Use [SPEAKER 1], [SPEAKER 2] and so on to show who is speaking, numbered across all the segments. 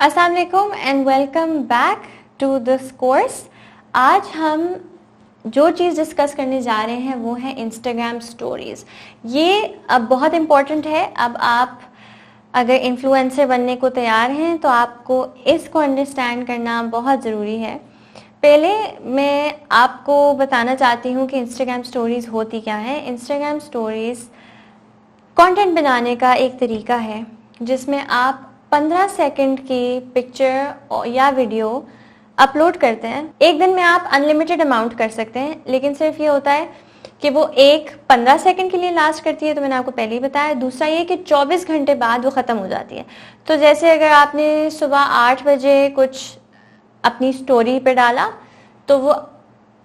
[SPEAKER 1] अस्सलाम वालेकुम and welcome back to this course. आज हम जो चीज़ डिस्कस करने जा रहे हैं वो है इंस्टाग्राम स्टोरीज़। ये अब बहुत इम्पॉर्टेंट है। अब आप अगर इन्फ्लुएंसर बनने को तैयार हैं तो आपको इसको अंडरस्टैंड करना बहुत ज़रूरी है। पहले मैं आपको बताना चाहती हूँ कि इंस्टाग्राम स्टोरीज़ होती क्या है। इंस्टाग्राम स्टोरीज़ कंटेंट बनाने का एक तरीका है जिसमें आप 15 सेकंड की पिक्चर या वीडियो अपलोड करते हैं। एक दिन में आप अनलिमिटेड अमाउंट कर सकते हैं, लेकिन सिर्फ ये होता है कि वो 15 सेकंड के लिए लास्ट करती है, तो मैंने आपको पहले ही बताया। दूसरा ये कि 24 घंटे बाद वो ख़त्म हो जाती है। तो जैसे अगर आपने सुबह 8 बजे कुछ अपनी स्टोरी पे डाला तो वो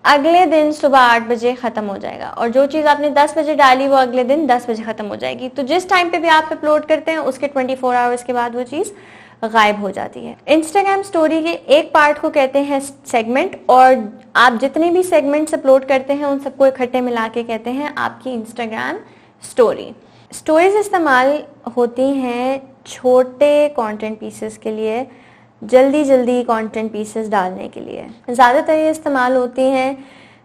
[SPEAKER 1] अगले दिन सुबह 8 बजे ख़त्म हो जाएगा, और जो चीज़ आपने 10 बजे डाली वो अगले दिन 10 बजे ख़त्म हो जाएगी। तो जिस टाइम पे भी आप अपलोड करते हैं उसके 24 आवर्स के बाद वो चीज़ गायब हो जाती है। इंस्टाग्राम स्टोरी के एक पार्ट को कहते हैं सेगमेंट, और आप जितने भी सेगमेंट्स अपलोड करते हैं उन सबको इकट्ठे मिला के कहते हैं आपकी इंस्टाग्राम स्टोरी। स्टोरीज इस्तेमाल होती हैं छोटे कंटेंट पीसेस के लिए, जल्दी कंटेंट पीसेस डालने के लिए। ज़्यादातर ये इस्तेमाल होती हैं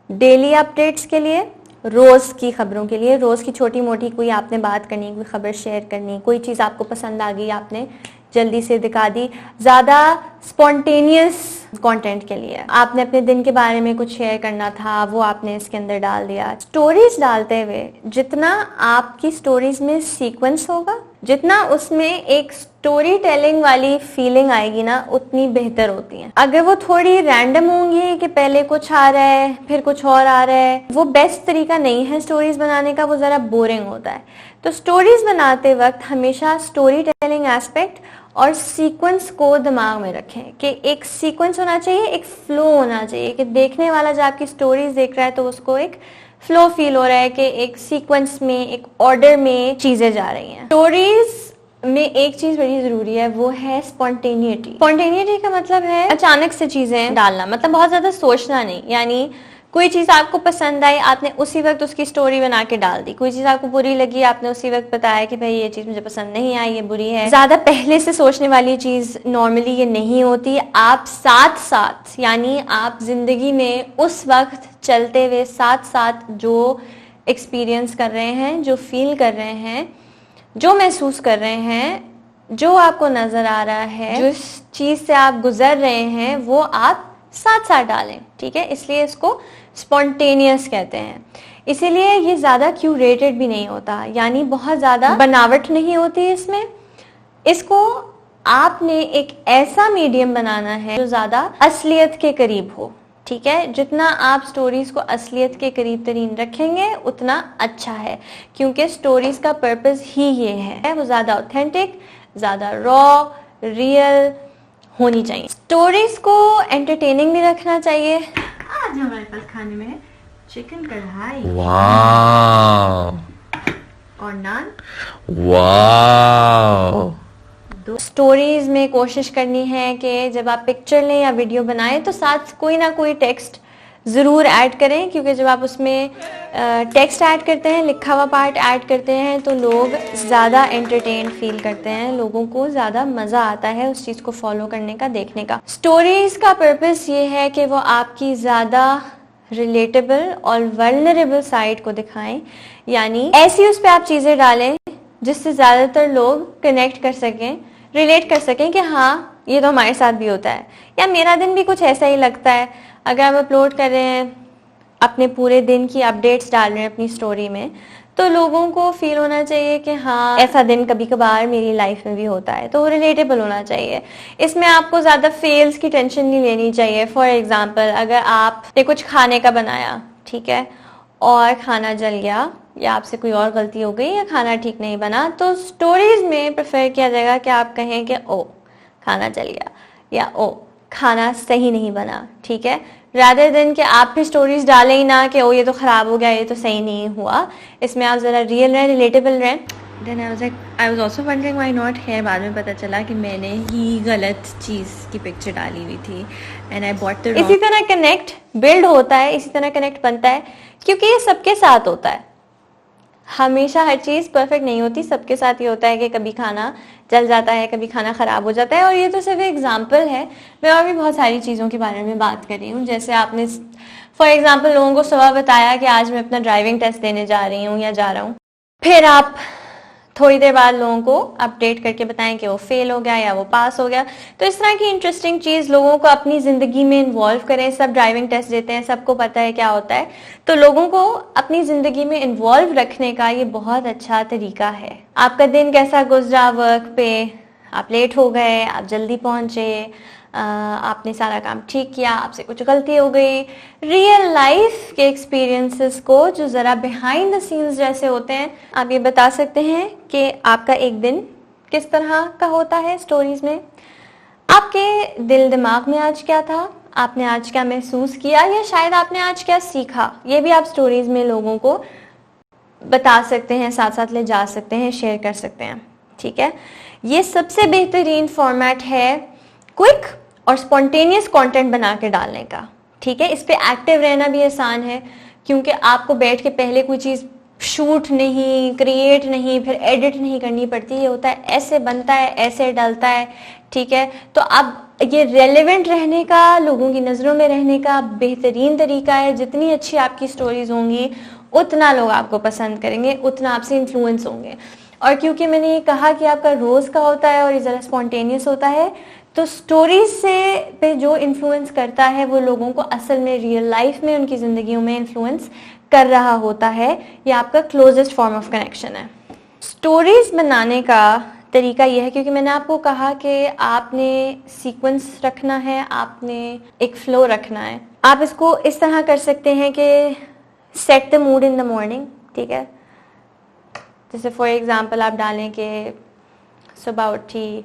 [SPEAKER 1] डेली अपडेट्स के लिए, रोज़ की खबरों के लिए। रोज़ की छोटी मोटी कोई आपने बात करनी, कोई खबर शेयर करनी, कोई चीज़ आपको पसंद आ गई आपने जल्दी से दिखा दी। ज़्यादा स्पॉन्टेनियस कंटेंट के लिए आपने अपने दिन के बारे में कुछ शेयर करना था, वो आपने इसके अंदर डाल दिया। स्टोरीज डालते हुए जितना आपकी स्टोरीज में सीक्वेंस होगा, जितना उसमें एक स्टोरी टेलिंग वाली फीलिंग आएगी ना, उतनी बेहतर होती है। अगर वो थोड़ी रैंडम होंगी कि पहले कुछ आ रहा है फिर कुछ और आ रहा है, वो बेस्ट तरीका नहीं है स्टोरीज बनाने का, वो ज़रा बोरिंग होता है। तो स्टोरीज बनाते वक्त हमेशा स्टोरी टेलिंग एस्पेक्ट और सीक्वेंस को दिमाग में रखें कि एक सीक्वेंस होना चाहिए, एक फ्लो होना चाहिए कि देखने वाला जब आपकी स्टोरीज देख रहा है तो उसको एक फ्लो फील हो रहा है कि एक सीक्वेंस में, एक ऑर्डर में चीजें जा रही हैं। स्टोरीज में एक चीज बड़ी जरूरी है, वो है स्पॉन्टेनिटी। स्पॉन्टेनिटी का मतलब है अचानक से चीजें डालना, मतलब बहुत ज्यादा सोचना नहीं। यानी कोई चीज आपको पसंद आई, आपने उसी वक्त उसकी स्टोरी बना के डाल दी। कोई चीज आपको बुरी लगी, आपने उसी वक्त बताया कि भाई ये चीज मुझे पसंद नहीं आई, ये बुरी है। ज्यादा पहले से सोचने वाली चीज नॉर्मली ये नहीं होती। आप साथ साथ, यानी आप जिंदगी में उस वक्त चलते हुए साथ साथ जो एक्सपीरियंस कर रहे हैं, जो फील कर रहे हैं, जो महसूस कर रहे हैं, जो आपको नजर आ रहा है, जिस चीज से आप गुजर रहे हैं, वो आप साथ साथ डालें। ठीक है, इसलिए इसको स्पॉन्टेनियस कहते हैं। इसीलिए ये ज़्यादा क्यूरेटेड भी नहीं होता, यानी बहुत ज़्यादा बनावट नहीं होती इसमें। इसको आपने एक ऐसा मीडियम बनाना है जो ज़्यादा असलियत के करीब हो। ठीक है, जितना आप स्टोरीज को असलियत के करीब तरीन रखेंगे उतना अच्छा है, क्योंकि स्टोरीज का पर्पस ही ये है, वो ज़्यादा ऑथेंटिक, ज़्यादा रॉ, रियल होनी चाहिए। स्टोरीज को एंटरटेनिंग भी रखना चाहिए। आज हमारे पास खाने में चिकन कढ़ाई,
[SPEAKER 2] वाव,
[SPEAKER 1] और नान।
[SPEAKER 2] वाव।
[SPEAKER 1] स्टोरीज में कोशिश करनी है कि जब आप पिक्चर लें या वीडियो बनाएं तो साथ कोई ना कोई टेक्स्ट ज़रूर ऐड करें, क्योंकि जब आप उसमें टेक्स्ट ऐड करते हैं, लिखा हुआ पार्ट ऐड करते हैं, तो लोग ज़्यादा एंटरटेन फील करते हैं, लोगों को ज़्यादा मज़ा आता है उस चीज़ को फॉलो करने का, देखने का। स्टोरीज़ का पर्पस ये है कि वो आपकी ज़्यादा रिलेटेबल और वल्नरेबल साइड को दिखाएं, यानी ऐसी उस पर आप चीज़ें डालें जिससे ज़्यादातर लोग कनेक्ट कर सकें, रिलेट कर सकें कि हाँ ये तो हमारे साथ भी होता है, या मेरा दिन भी कुछ ऐसा ही लगता है। अगर आप अपलोड कर रहे हैं, अपने पूरे दिन की अपडेट्स डाल रहे हैं अपनी स्टोरी में, तो लोगों को फील होना चाहिए कि हाँ ऐसा दिन कभी कभार मेरी लाइफ में भी होता है, तो वो रिलेटेबल होना चाहिए। इसमें आपको ज़्यादा फेल्स की टेंशन नहीं लेनी चाहिए। फॉर एग्जांपल, अगर आपने कुछ खाने का बनाया, ठीक है, और खाना जल गया, या आपसे कोई और गलती हो गई, या खाना ठीक नहीं बना, तो स्टोरीज में प्रेफर किया जाएगा कि आप कहें कि ओ खाना जल गया, या ओ खाना सही नहीं बना। ठीक है, रादर देन कि आप फिर स्टोरीज डालें ही ना कि ओ ये तो ख़राब हो गया, ये तो सही नहीं हुआ। इसमें आप ज़रा रियल रहें, रिलेटेबल रहें। Then I was also wondering why not here. बाद में पता चला कि मैंने ही गलत चीज़ की पिक्चर डाली हुई थी, एंड आई बॉट द। इसी तरह कनेक्ट बिल्ड होता है, इसी तरह कनेक्ट बनता है, क्योंकि ये सबके साथ होता है। हमेशा हर चीज़ परफेक्ट नहीं होती, सबके साथ ये होता है कि कभी खाना जल जाता है, कभी खाना ख़राब हो जाता है, और ये तो सिर्फ एग्जाम्पल है। मैं और भी बहुत सारी चीज़ों के बारे में बात कर रही हूँ। जैसे आपने फॉर एग्जाम्पल लोगों को सुबह बताया कि आज मैं अपना ड्राइविंग टेस्ट देने जा रही हूँ या जा रहा हूँ, फिर आप थोड़ी देर बाद लोगों को अपडेट करके बताएं कि वो फेल हो गया या वो पास हो गया। तो इस तरह की इंटरेस्टिंग चीज़, लोगों को अपनी ज़िंदगी में इन्वॉल्व करें। सब ड्राइविंग टेस्ट देते हैं, सबको पता है क्या होता है, तो लोगों को अपनी ज़िंदगी में इन्वॉल्व रखने का ये बहुत अच्छा तरीका है। आपका दिन कैसा गुजरा वर्क पे, आप लेट हो गए, आप जल्दी पहुंचे, आपने सारा काम ठीक किया, आपसे कुछ गलती हो गई, रियल लाइफ के एक्सपीरियंसेस को जो ज़रा बिहाइंड द सीन्स जैसे होते हैं, आप ये बता सकते हैं कि आपका एक दिन किस तरह का होता है स्टोरीज में। आपके दिल दिमाग में आज क्या था, आपने आज क्या महसूस किया, या शायद आपने आज क्या सीखा, ये भी आप स्टोरीज में लोगों को बता सकते हैं, साथ साथ ले जा सकते हैं, शेयर कर सकते हैं। ठीक है, ये सबसे बेहतरीन फॉर्मेट है क्विक और स्पॉन्टेनियस कंटेंट बना के डालने का। ठीक है, इस पे एक्टिव रहना भी आसान है, क्योंकि आपको बैठ के पहले कोई चीज़ शूट नहीं, क्रिएट नहीं, फिर एडिट नहीं करनी पड़ती। ये होता है ऐसे बनता है, ऐसे डलता है। ठीक है, तो अब ये रेलेवेंट रहने का, लोगों की नज़रों में रहने का बेहतरीन तरीका है। जितनी अच्छी आपकी स्टोरीज होंगी उतना लोग आपको पसंद करेंगे, उतना आपसे इन्फ्लुएंस होंगे। और क्योंकि मैंने ये कहा कि आपका रोज़ का होता है और ये ज़रा स्पॉन्टेनियस होता है, तो स्टोरीज से पे जो इन्फ्लुएंस करता है वो लोगों को असल में रियल लाइफ में उनकी ज़िंदगियों में इन्फ्लुएंस कर रहा होता है। ये आपका क्लोजेस्ट फॉर्म ऑफ कनेक्शन है। स्टोरीज बनाने का तरीका यह है, क्योंकि मैंने आपको कहा कि आपने सीक्वेंस रखना है, आपने एक फ्लो रखना है। आप इसको इस तरह कर सकते हैं कि set the mood in the morning. ठीक है, जैसे फॉर एग्जांपल आप डालें कि सुबह उठी,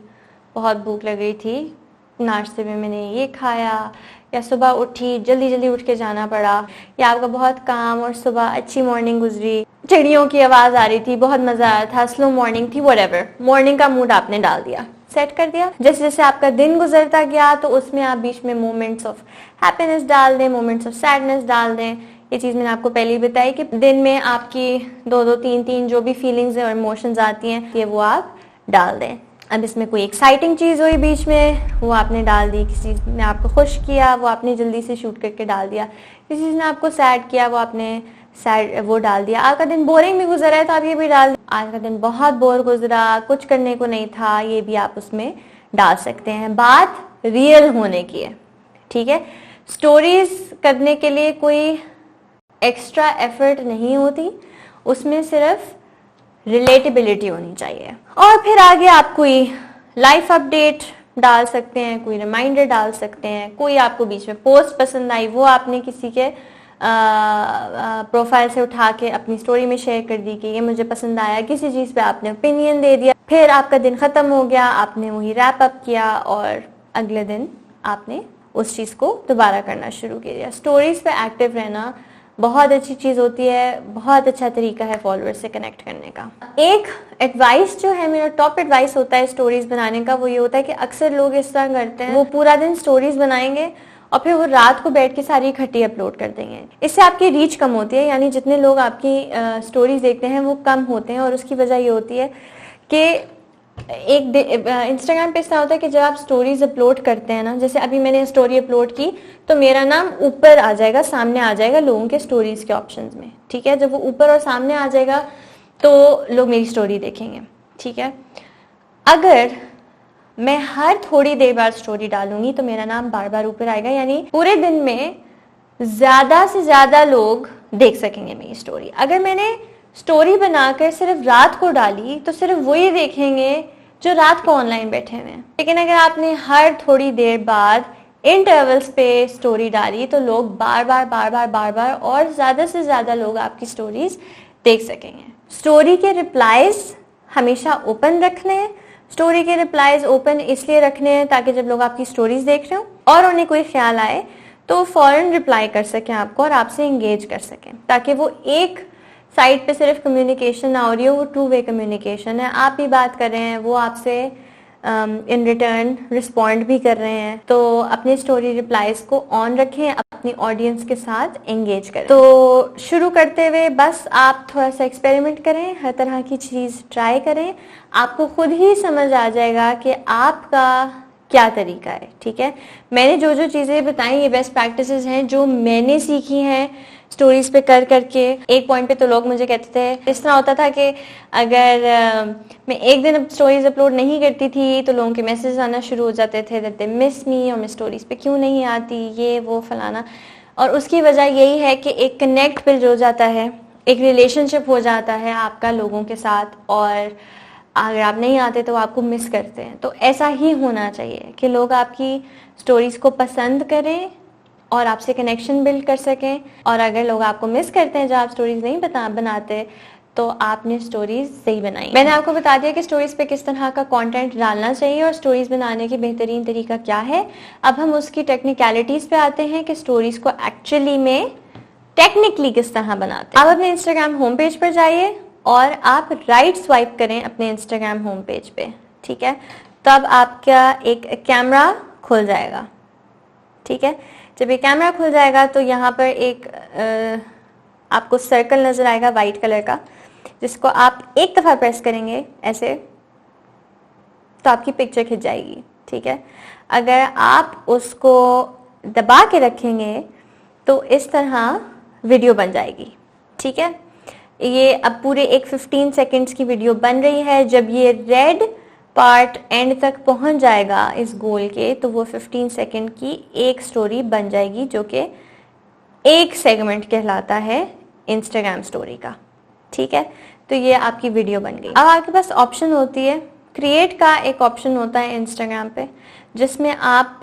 [SPEAKER 1] बहुत भूख लग रही थी, नाश्ते में मैंने ये खाया, या सुबह उठी जल्दी जल्दी उठ के जाना पड़ा, या आपका बहुत काम और सुबह अच्छी मॉर्निंग गुजरी, चिड़ियों की आवाज़ आ रही थी, बहुत मज़ा आया था, स्लो मॉर्निंग थी, व्हाटएवर मॉर्निंग का मूड आपने डाल दिया, सेट कर दिया। जैसे जैसे आपका दिन गुजरता गया तो उसमें आप बीच में मोमेंट्स ऑफ हैप्पीनेस डाल दें, मोमेंट्स ऑफ सैडनेस डाल दें। ये चीज़ मैंने आपको पहले ही बताई कि दिन में आपकी दो दो तीन तीन जो भी फीलिंग्स और इमोशंस आती हैं, ये वो आप डाल दें। अब इसमें कोई एक्साइटिंग चीज़ हुई बीच में, वो आपने डाल दी। किसी ने आपको खुश किया, वो आपने जल्दी से शूट करके डाल दिया। किसी चीज़ ने आपको सैड किया, वो आपने सैड वो डाल दिया। आज का दिन बोरिंग भी गुजरा है तो आप ये भी डाल, आज का दिन बहुत बोर गुजरा, कुछ करने को नहीं था, ये भी आप उसमें डाल सकते हैं। बात रियल होने की है। ठीक है, स्टोरीज करने के लिए कोई एक्स्ट्रा एफर्ट नहीं होती, उसमें सिर्फ रिलेटेबिलिटी होनी चाहिए। और फिर आगे आप कोई लाइफ अपडेट डाल सकते हैं, कोई रिमाइंडर डाल सकते हैं, कोई आपको बीच में पोस्ट पसंद आई वो आपने किसी के प्रोफाइल से उठा के अपनी स्टोरी में शेयर कर दी कि ये मुझे पसंद आया, किसी चीज़ पे आपने ओपिनियन दे दिया। फिर आपका दिन ख़त्म हो गया, आपने वही रैप अप किया और अगले दिन आपने उस चीज़ को दोबारा करना शुरू किया। स्टोरीज पे एक्टिव रहना बहुत अच्छी चीज़ होती है, बहुत अच्छा तरीका है फॉलोअर्स से कनेक्ट करने का। एक एडवाइस जो है, मेरा टॉप एडवाइस होता है स्टोरीज बनाने का, वो ये होता है कि अक्सर लोग इस तरह करते हैं, वो पूरा दिन स्टोरीज बनाएंगे और फिर वो रात को बैठ के सारी इकट्ठी अपलोड कर देंगे। इससे आपकी रीच कम होती है, यानी जितने लोग आपकी स्टोरीज देखते हैं वो कम होते हैं। और उसकी वजह ये होती है कि एक इंस्टाग्राम पे इस तरह होता है कि जब आप स्टोरीज अपलोड करते हैं ना, जैसे अभी मैंने स्टोरी अपलोड की तो मेरा नाम ऊपर आ जाएगा, सामने आ जाएगा लोगों के स्टोरीज के ऑप्शंस में। ठीक है, जब वो ऊपर और सामने आ जाएगा तो लोग मेरी स्टोरी देखेंगे। ठीक है, अगर मैं हर थोड़ी देर बाद स्टोरी डालूंगी तो मेरा नाम बार बार ऊपर आएगा, यानी पूरे दिन में ज्यादा से ज्यादा लोग देख सकेंगे मेरी स्टोरी। अगर मैंने स्टोरी बनाकर सिर्फ रात को डाली तो सिर्फ वही देखेंगे जो रात को ऑनलाइन बैठे हुए हैं। लेकिन अगर आपने हर थोड़ी देर बाद इंटरवल्स पे स्टोरी डाली तो लोग बार बार बार बार बार बार और ज्यादा से ज्यादा लोग आपकी स्टोरीज देख सकेंगे। स्टोरी के रिप्लाईज हमेशा ओपन रखने हैं। स्टोरी के रिप्लाईज ओपन इसलिए रखने हैं ताकि जब लोग आपकी स्टोरीज देख रहे हो और उन्हें कोई ख्याल आए तो फौरन रिप्लाई कर सकें आपको और आपसे एंगेज कर सकें, ताकि वो एक साइड पे सिर्फ कम्युनिकेशन ना हो रही हो, वो टू वे कम्युनिकेशन है। आप भी बात कर रहे हैं, वो आपसे इन रिटर्न रिस्पॉन्ड भी कर रहे हैं, तो अपने स्टोरी रिप्लाईज को ऑन रखें, अपनी ऑडियंस के साथ एंगेज करें। तो शुरू करते हुए बस आप थोड़ा सा एक्सपेरिमेंट करें, हर तरह की चीज़ ट्राई करें, आपको खुद ही समझ आ जाएगा कि आपका क्या तरीका है। ठीक है, मैंने जो जो चीज़ें बताई ये बेस्ट प्रैक्टिसेस हैं जो मैंने सीखी हैं स्टोरीज पे कर करके। एक पॉइंट पे तो लोग मुझे कहते थे, इस तरह होता था कि अगर मैं एक दिन स्टोरीज अपलोड नहीं करती थी तो लोगों के मैसेज आना शुरू हो जाते थे दैट दे मिस मी, और मैं स्टोरीज पे क्यों नहीं आती, ये वो फलाना। और उसकी वजह यही है कि एक कनेक्ट बिल्ड हो जाता है, एक रिलेशनशिप हो जाता है आपका लोगों के साथ, और अगर आप नहीं आते तो आपको मिस करते हैं। तो ऐसा ही होना चाहिए कि लोग आपकी स्टोरीज को पसंद करें और आपसे कनेक्शन बिल्ड कर सकें। और अगर लोग आपको मिस करते हैं जब आप स्टोरीज नहीं बनाते, तो आपने स्टोरीज सही बनाई। मैंने आपको बता दिया कि स्टोरीज पे किस तरह का कंटेंट डालना चाहिए और स्टोरीज बनाने की बेहतरीन तरीका क्या है। अब हम उसकी टेक्निकलिटीज पे आते हैं कि स्टोरीज को एक्चुअली में टेक्निकली किस तरह बनाते हैं। आप अपने इंस्टाग्राम होम पेज पर जाइए और आप राइट स्वाइप करें अपने इंस्टाग्राम होम पेज पे। ठीक है, तब आपका एक कैमरा खुल जाएगा। ठीक है, जब ये कैमरा खुल जाएगा तो यहाँ पर एक आपको सर्कल नजर आएगा वाइट कलर का, जिसको आप एक दफा प्रेस करेंगे ऐसे तो आपकी पिक्चर खिंच जाएगी। ठीक है, अगर आप उसको दबा के रखेंगे तो इस तरह वीडियो बन जाएगी। ठीक है, ये अब पूरे एक 15 सेकेंड्स की वीडियो बन रही है। जब ये रेड पार्ट एंड तक पहुंच जाएगा इस गोल के, तो वो 15 सेकेंड की एक स्टोरी बन जाएगी, जो कि एक सेगमेंट कहलाता है इंस्टाग्राम स्टोरी का। ठीक है, तो ये आपकी वीडियो बन गई। अब आपके पास ऑप्शन होती है, क्रिएट का एक ऑप्शन होता है इंस्टाग्राम पे, जिसमें आप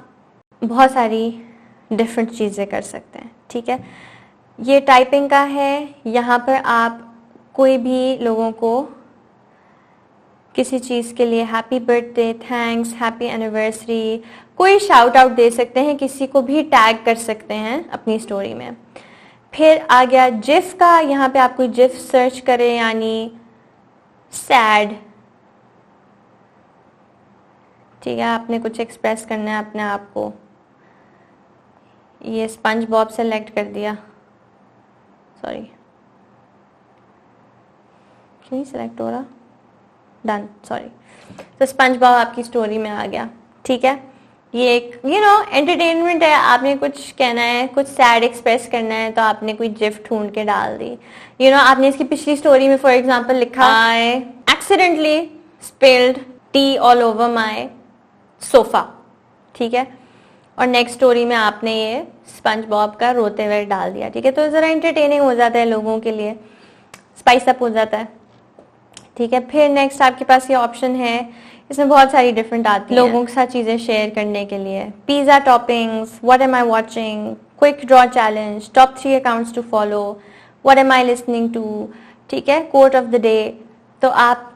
[SPEAKER 1] बहुत सारी डिफरेंट चीज़ें कर सकते हैं। ठीक है, ये टाइपिंग का है, यहाँ पर आप कोई भी लोगों को किसी चीज़ के लिए happy birthday, thanks, happy anniversary, कोई शाउट आउट दे सकते हैं, किसी को भी टैग कर सकते हैं अपनी स्टोरी में। फिर आ गया जिफ का, यहाँ पे आप कोई जिफ सर्च करें, यानी सैड। ठीक है, आपने कुछ एक्सप्रेस करना है अपने आप को। ये स्पंज बॉब सेलेक्ट कर दिया, सॉरी क्यों नहीं सेलेक्ट हो रहा, डन, सॉरी। तो स्पंज बॉब आपकी स्टोरी में आ गया। ठीक है, ये एक एंटरटेनमेंट है, आपने कुछ कहना है, कुछ सैड एक्सप्रेस करना है, तो आपने कोई जिफ ढूंढ के डाल दी। आपने इसकी पिछली स्टोरी में फॉर एग्जांपल लिखा, I accidentally spilled tea all over my sofa. ठीक है, और नेक्स्ट स्टोरी में आपने ये स्पंज बॉब का रोते हुए डाल दिया। ठीक है, तो जरा एंटरटेनिंग हो जाता है लोगों के लिए, स्पाइस अप हो जाता है। ठीक है, फिर नेक्स्ट आपके पास ये ऑप्शन है, इसमें बहुत सारी डिफरेंट आती हैं लोगों के साथ चीज़ें शेयर करने के लिए। Pizza toppings, what am I watching, quick draw challenge, top 3 accounts to follow, what am I listening to. ठीक है, कोट ऑफ द डे। तो आप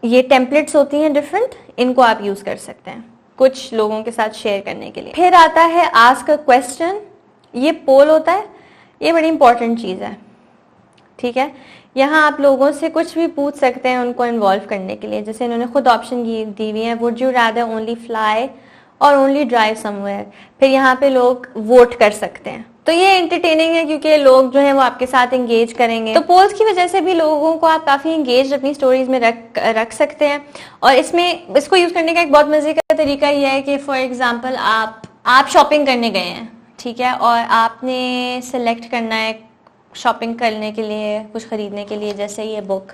[SPEAKER 1] ये टेम्पलेट्स होती हैं डिफरेंट, इनको आप यूज़ कर सकते हैं कुछ लोगों के साथ शेयर करने के लिए। फिर आता है आस्क अ क्वेश्चन, ये पोल होता है, ये बड़ी इंपॉर्टेंट चीज़ है। ठीक है, यहाँ आप लोगों से कुछ भी पूछ सकते हैं उनको इन्वॉल्व करने के लिए। जैसे इन्होंने खुद ऑप्शन दी हुई है, would you rather only fly और ओनली ड्राइव समवेयर। फिर यहाँ पे लोग वोट कर सकते हैं। तो ये एंटरटेनिंग है क्योंकि लोग जो है वो आपके साथ एंगेज करेंगे। तो पोल्स की वजह से भी लोगों को आप काफी एंगेज अपनी स्टोरीज में रख सकते हैं। और इसको यूज करने का एक बहुत मजे का तरीका ये है कि फॉर एग्जाम्पल आप शॉपिंग करने गए हैं, ठीक है, और आपने सेलेक्ट करना है शॉपिंग करने के लिए, कुछ खरीदने के लिए, जैसे ये बुक,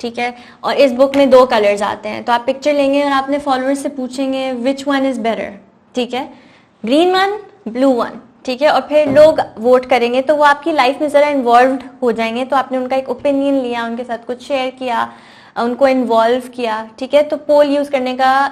[SPEAKER 1] ठीक है, और इस बुक में 2 कलर्स आते हैं। तो आप पिक्चर लेंगे और अपने फॉलोअर्स से पूछेंगे विच वन इज बेटर, ठीक है, ग्रीन वन, ब्लू वन, ठीक है, और फिर लोग वोट करेंगे। तो वो आपकी लाइफ में जरा इन्वॉल्व हो जाएंगे। तो आपने उनका एक ओपिनियन लिया, उनके साथ कुछ शेयर किया, उनको इन्वॉल्व किया, ठीक है। तो पोल यूज करने का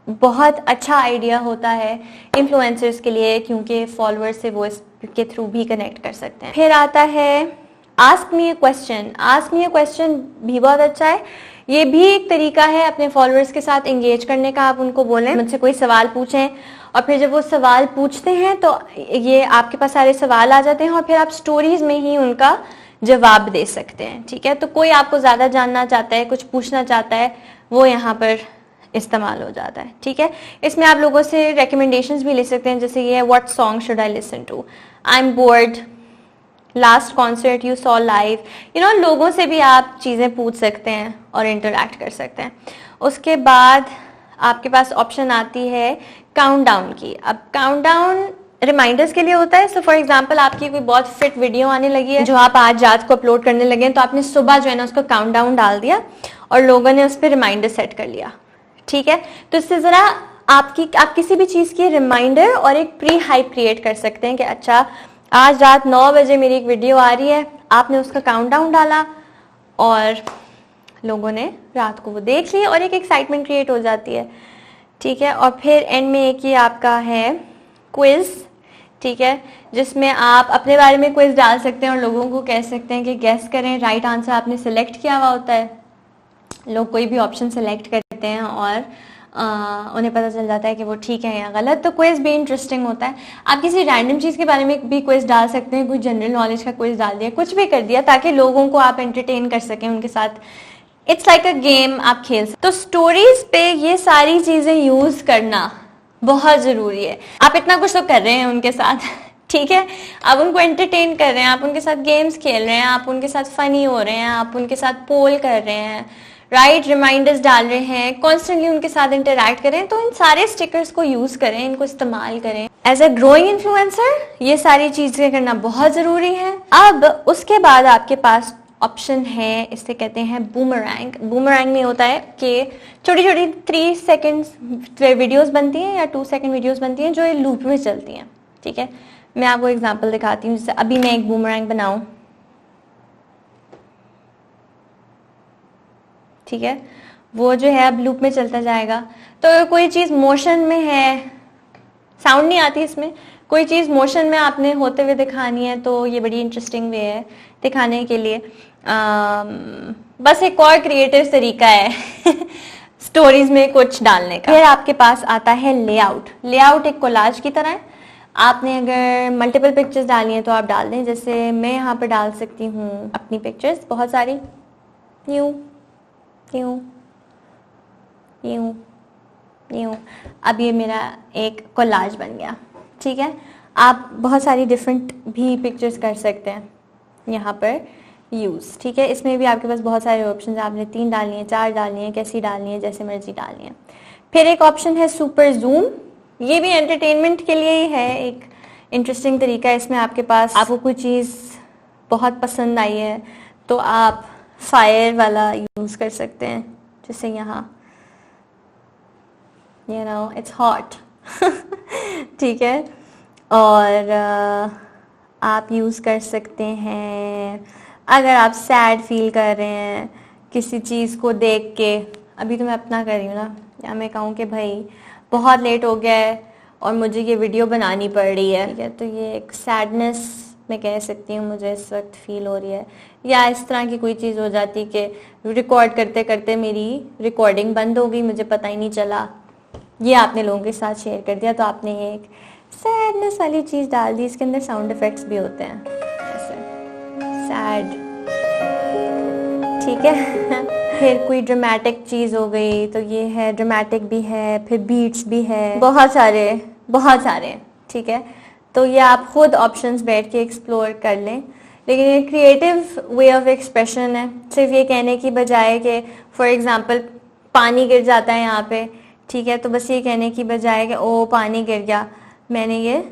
[SPEAKER 1] बहुत अच्छा आइडिया होता है इन्फ्लुएंसर्स के लिए, क्योंकि फॉलोअर्स से वो इसके थ्रू भी कनेक्ट कर सकते हैं। फिर आता है ask me a question. Ask me a question भी बहुत अच्छा है। ये भी एक तरीका है अपने फॉलोअर्स के साथ एंगेज करने का। आप उनको बोलें मुझसे कोई सवाल पूछें, और फिर जब वो सवाल पूछते हैं तो ये आपके पास सारे सवाल आ जाते हैं और फिर आप स्टोरीज में ही उनका जवाब दे सकते हैं, ठीक है। तो कोई आपको ज्यादा जानना चाहता है, कुछ पूछना चाहता है, वो यहाँ पर इस्तेमाल हो जाता है। ठीक है, इसमें आप लोगों से रिकमेंडेशंस भी ले सकते हैं, जैसे ये what song should I listen to, I am bored, last concert you saw live, लोगों से भी आप चीज़ें पूछ सकते हैं और इंटरेक्ट कर सकते हैं। उसके बाद आपके पास ऑप्शन आती है काउंटडाउन की। अब काउंटडाउन रिमाइंडर्स के लिए होता है। सो फॉर एग्जांपल आपकी कोई बहुत फिट वीडियो आने लगी है जो आप आज रात को अपलोड करने लगे हैं, तो आपने सुबह जो है ना उसको काउंटडाउन डाल दिया और लोगों ने उस पर रिमाइंडर सेट कर लिया। ठीक है, तो इससे ज़रा आप किसी भी चीज़ की रिमाइंडर और एक प्री हाइप क्रिएट कर सकते हैं कि अच्छा आज रात 9 बजे मेरी एक वीडियो आ रही है, आपने उसका काउंटडाउन डाला और लोगों ने रात को वो देख ली और एक एक्साइटमेंट क्रिएट हो जाती है। ठीक है, और फिर एंड में एक ही आपका है क्विज। ठीक है, जिसमें आप अपने बारे में क्विज डाल सकते हैं और लोगों को कह सकते हैं कि गेस करें। राइट आंसर आपने सेलेक्ट किया हुआ होता है, लोग कोई भी ऑप्शन सेलेक्ट करते हैं और उन्हें पता चल जाता है कि वो ठीक है या गलत। तो क्विज भी इंटरेस्टिंग होता है। आप किसी रैंडम चीज़ के बारे में भी क्विज डाल सकते हैं, कोई जनरल नॉलेज का क्विज डाल दिया, कुछ भी कर दिया ताकि लोगों को आप एंटरटेन कर सकें उनके साथ। इट्स लाइक अ गेम, आप खेल सकते। तो स्टोरीज पे ये सारी चीज़ें यूज़ करना बहुत ज़रूरी है। आप इतना कुछ तो कर रहे हैं उनके साथ, ठीक है, आप उनको एंटरटेन कर रहे हैं, आप उनके साथ गेम्स खेल रहे हैं, आप उनके साथ फनी हो रहे हैं, आप उनके साथ पोल कर रहे हैं, राइट रिमाइंडर्स डाल रहे हैं, कॉन्स्टेंटली उनके साथ इंटरैक्ट करें। तो इन सारे स्टिकर्स को यूज करें, इनको इस्तेमाल करें। एज अ ग्रोइंग इन्फ्लुएंसर ये सारी चीजें करना बहुत जरूरी है। अब उसके बाद आपके पास ऑप्शन है, इसे कहते हैं बूमरैंग। बूमरैंग में होता है कि छोटी छोटी 3 सेकेंड वीडियोस बनती हैं या 2 सेकेंड वीडियोस बनती हैं जो लूप में चलती हैं। ठीक है, मैं आपको एग्जांपल दिखाती हूँ। जैसे अभी मैं एक बूमरैंग बनाऊं, ठीक है, वो जो है अब लूप में चलता जाएगा। तो अगर कोई चीज़ मोशन में है, साउंड नहीं आती इसमें, कोई चीज़ मोशन में आपने होते हुए दिखानी है तो ये बड़ी इंटरेस्टिंग वे है दिखाने के लिए। बस एक और क्रिएटिव तरीका है स्टोरीज में कुछ डालने का। फिर आपके पास आता है लेआउट। लेआउट एक कोलाज की तरह है। आपने अगर मल्टीपल पिक्चर्स डालनी है तो आप डाल दें। जैसे मैं यहाँ पर डाल सकती हूँ अपनी पिक्चर्स बहुत सारी, यूं यूं यूं यूं। अब ये मेरा एक कोलाज बन गया। ठीक है, आप बहुत सारी डिफरेंट भी पिक्चर्स कर सकते हैं यहाँ पर यूज़। ठीक है, इसमें भी आपके पास बहुत सारे ऑप्शन हैं। आपने 3 डालनी है, 4 डालनी है, कैसी डालनी है, जैसे मर्जी डालनी है। फिर एक ऑप्शन है सुपर जूम। ये भी एंटरटेनमेंट के लिए ही है, एक इंटरेस्टिंग तरीका है। इसमें आपके पास आपको कोई चीज़ बहुत पसंद आई है तो आप फायर वाला यूज़ कर सकते हैं, जैसे यहाँ इट्स हॉट ठीक है। और आप यूज़ कर सकते हैं अगर आप सैड फील कर रहे हैं किसी चीज़ को देख के। अभी तो मैं अपना कर रही हूँ ना, या मैं कहूँ कि भाई बहुत लेट हो गया है और मुझे ये वीडियो बनानी पड़ रही है, ठीक है, तो ये एक सैडनेस मैं कह सकती हूँ मुझे इस वक्त फील हो रही है। या इस तरह की कोई चीज़ हो जाती कि रिकॉर्ड करते करते मेरी रिकॉर्डिंग बंद हो गई, मुझे पता ही नहीं चला, ये आपने लोगों के साथ शेयर कर दिया, तो आपने ये एक सैडनेस वाली चीज़ डाल दी। इसके अंदर साउंड इफेक्ट्स भी होते हैं ऐसे सैड, ठीक है फिर कोई ड्रामेटिक चीज़ हो गई तो ये है, ड्रामेटिक भी है, फिर बीट्स भी है, बहुत सारे ठीक है। तो ये आप खुद ऑप्शंस बैठ के एक्सप्लोर कर लें। लेकिन ये क्रिएटिव वे ऑफ एक्सप्रेशन है, सिर्फ ये कहने की बजाय कि फॉर एग्जांपल पानी गिर जाता है यहाँ पे, ठीक है, तो बस ये कहने की बजाय कि ओ पानी गिर गया, मैंने ये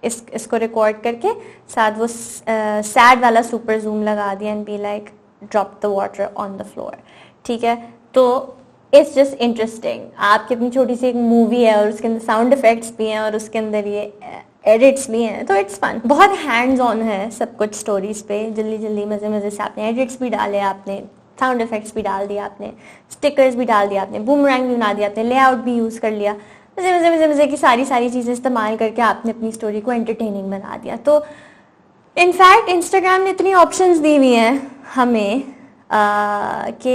[SPEAKER 1] इसको रिकॉर्ड करके साथ वो सैड वाला सुपर जूम लगा दिया and be like drop the water on the floor, ठीक है। तो इट्स जस्ट इंटरेस्टिंग। आप कितनी छोटी सी एक मूवी है और उसके अंदर साउंड इफेक्ट्स भी हैं और उसके अंदर ये एडिट्स भी हैं, तो इट्स फन। बहुत हैंड्स ऑन है सब कुछ स्टोरीज पे, जल्दी जल्दी मज़े मज़े से आपने एडिट्स भी डाले, आपने साउंड इफेक्ट्स भी डाल दिया, आपने स्टिकर्स भी डाल दिया, आपने बूमरैंग भी बना दिया, आपने लेआउट भी यूज़ कर लिया, मज़े मज़े मज़े मज़े की सारी चीज़ें इस्तेमाल करके आपने अपनी स्टोरी को एंटरटेनिंग बना दिया। तो इनफैक्ट इंस्टाग्राम ने इतनी ऑप्शंस दी हुई हैं हमें कि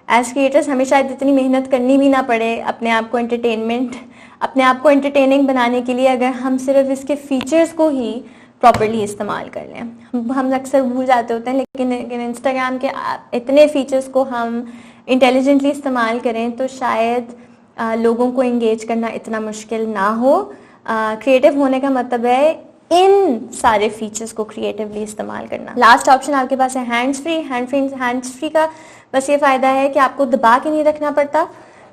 [SPEAKER 1] एज क्रिएटर्स हमें शायद इतनी मेहनत करनी भी ना पड़े अपने आप को एंटरटेनिंग बनाने के लिए, अगर हम सिर्फ इसके फीचर्स को ही प्रॉपर्ली इस्तेमाल कर लें। हम अक्सर भूल जाते होते हैं, लेकिन इंस्टाग्राम के इतने फीचर्स को हम इंटेलिजेंटली इस्तेमाल करें तो शायद लोगों को एंगेज करना इतना मुश्किल ना हो। क्रिएटिव होने का मतलब है इन सारे फीचर्स को क्रिएटिवली इस्तेमाल करना। लास्ट ऑप्शन आपके पास है हैंड्स फ्री। हैंड्स फ्री का बस ये फ़ायदा है कि आपको दबा के नहीं रखना पड़ता।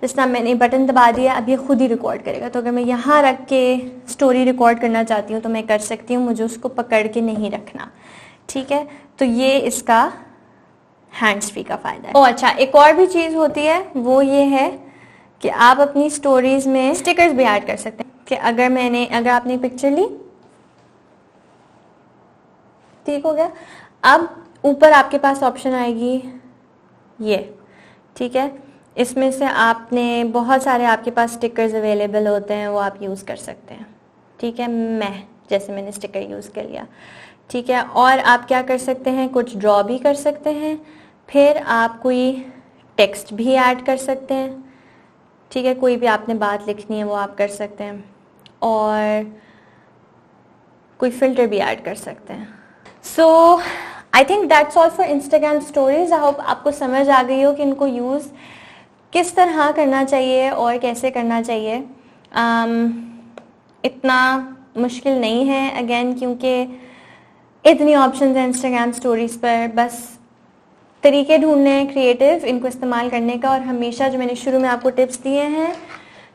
[SPEAKER 1] जिस तरह मैंने बटन दबा दिया, अब ये खुद ही रिकॉर्ड करेगा। तो अगर मैं यहाँ रख के स्टोरी रिकॉर्ड करना चाहती हूँ तो मैं कर सकती हूँ, मुझे उसको पकड़ के नहीं रखना। ठीक है, तो ये इसका हैंड्स फ्री का फ़ायदा है। ओ अच्छा, एक और भी चीज़ होती है, वो ये है कि आप अपनी स्टोरीज़ में स्टिकर्स भी ऐड कर सकते हैं। कि अगर आपने पिक्चर ली, ठीक हो गया, अब ऊपर आपके पास ऑप्शन आएगी ये, ठीक है, इसमें से आपने बहुत सारे आपके पास स्टिकर्स अवेलेबल होते हैं, वो आप यूज़ कर सकते हैं। ठीक है, जैसे मैंने स्टिकर यूज़ कर लिया। ठीक है, और आप क्या कर सकते हैं, कुछ ड्रॉ भी कर सकते हैं, फिर आप कोई टेक्स्ट भी ऐड कर सकते हैं। ठीक है, कोई भी आपने बात लिखनी है वो आप कर सकते हैं, और कोई फ़िल्टर भी ऐड कर सकते हैं। So I think that's all for Instagram stories. I hope आपको समझ आ गई हो कि इनको यूज़ किस तरह करना चाहिए और कैसे करना चाहिए। इतना मुश्किल नहीं है अगेन, क्योंकि इतनी ऑप्शंस हैं इंस्टाग्राम स्टोरीज़ पर। बस तरीके ढूंढने हैं क्रिएटिव इनको इस्तेमाल करने का, और हमेशा जो मैंने शुरू में आपको टिप्स दिए हैं,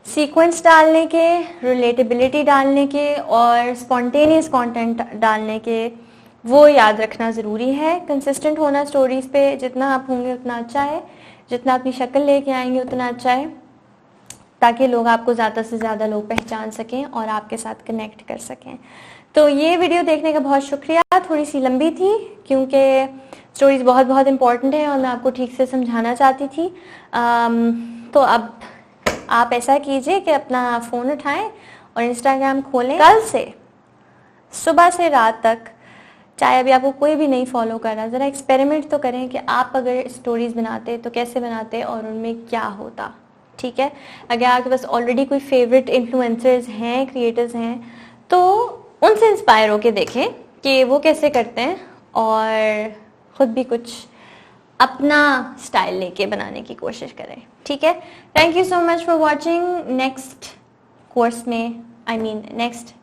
[SPEAKER 1] सीक्वेंस डालने के, रिलेटेबिलिटी डालने के और स्पॉन्टेनियस कंटेंट डालने के, वो याद रखना ज़रूरी है। कंसिस्टेंट होना स्टोरीज़ पे, जितना आप होंगे उतना अच्छा है, जितना अपनी शक्ल लेके आएंगे उतना अच्छा है, ताकि लोग आपको ज़्यादा से ज़्यादा लोग पहचान सकें और आपके साथ कनेक्ट कर सकें। तो ये वीडियो देखने का बहुत शुक्रिया। थोड़ी सी लंबी थी क्योंकि स्टोरीज़ बहुत बहुत इम्पॉर्टेंट है और मैं आपको ठीक से समझाना चाहती थी। तो अब आप ऐसा कीजिए कि अपना फ़ोन उठाएं और इंस्टाग्राम खोलें। कल से सुबह से रात तक, चाहे अभी आपको कोई भी नहीं फॉलो कर रहा, ज़रा एक्सपेरिमेंट तो करें कि आप अगर स्टोरीज़ बनाते तो कैसे बनाते और उनमें क्या होता। ठीक है, अगर आपके पास ऑलरेडी कोई फेवरेट इन्फ्लुएंसर्स हैं, क्रिएटर्स हैं, तो उनसे इंस्पायर होके देखें कि वो कैसे करते हैं, और ख़ुद भी कुछ अपना स्टाइल लेके बनाने की कोशिश करें। ठीक है, thank you so much for watching. Next course में, नेक्स्ट